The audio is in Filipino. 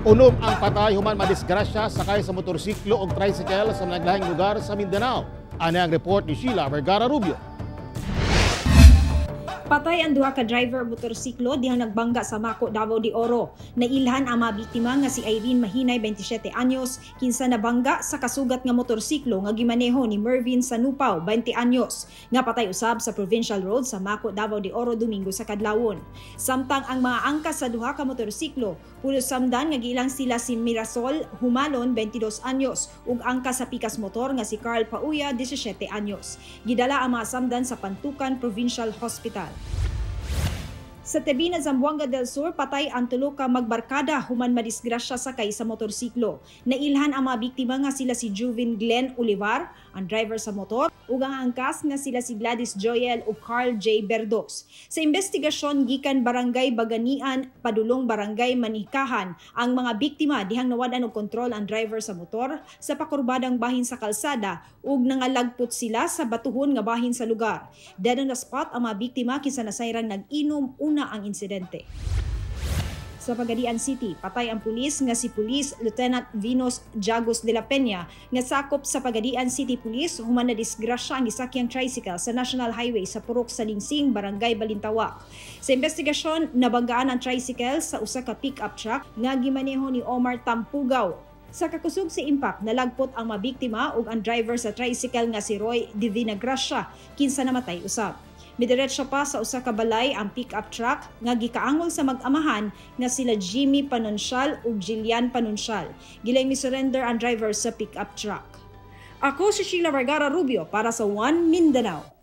Unom ang patay human madisgrasya sakay sa motorsiklo o tricycle sa naglahing lugar sa Mindanao. Ano ang report ni Sheila Vergara Rubio. Patay ang duha ka driver motorsiklo dihang nagbangga sa Mako, Davao de Oro. Nailhan ang mga biktima nga si Irene Mahinay, 27 anyos, kinsa nabangga sa kasugat nga motorsiklo nga gimaneho ni Mervin Sanupao, 20 anyos, nga patay usab sa Provincial Road sa Mako, Davao de Oro Domingo sa kadlawon. Samtang ang mga angkas sa duha ka motorsiklo, pulos samdan nga giilang sila si Mirasol Humalon, 22 anyos, ug angkas sa pikas motor nga si Carl Pauya, 17 anyos. Gidala ang mga samdan sa Pantukan Provincial Hospital. Sa Tebina, Zamboanga del Sur, patay ang tulo ka magbarkada human madisgrasya sakay sa motorsiklo. Nailhan ang mga biktima nga sila si Juvin Glenn Olivar, ang driver sa motor, ug ang angkas nga sila si Gladys Joyel ug Carl J. Berdos. Sa investigasyon gikan Barangay Baganian, padulong Barangay Manikahan, ang mga biktima dihang nawadan og kontrol ang driver sa motor sa pakurbadang bahin sa kalsada ug nangalagpot sila sa batuhon nga bahin sa lugar. Dead on the spot ang mga biktima kinsa nasayran nag-inom una ang insidente. Sa Pagadian City, patay ang pulis nga si Police Lieutenant Venus Jagos de la Peña nga sakop sa Pagadian City Police human na disgrasya ang gisakyang tricycle sa National Highway sa Purok sa Lingsing, Barangay Balintawak. Sa investigasyon, nabanggaan ang tricycle sa usa ka pick-up truck nga gimaneho ni Omar Tampugaw. Sa kakusog sa impact, nalagpot ang mga biktima ug ang driver sa tricycle nga si Roy Divina Gracia, kinsa namatay usab. Midiretso pa sa usa ka balay ang pick-up truck nga gikaangol sa mag-amahan nga sila Jimmy Panunsyal ug Jillian Panunsyal. Gilay mi-surrender ang driver sa pick-up truck. Ako si Sheila Vergara Rubio para sa One Mindanao.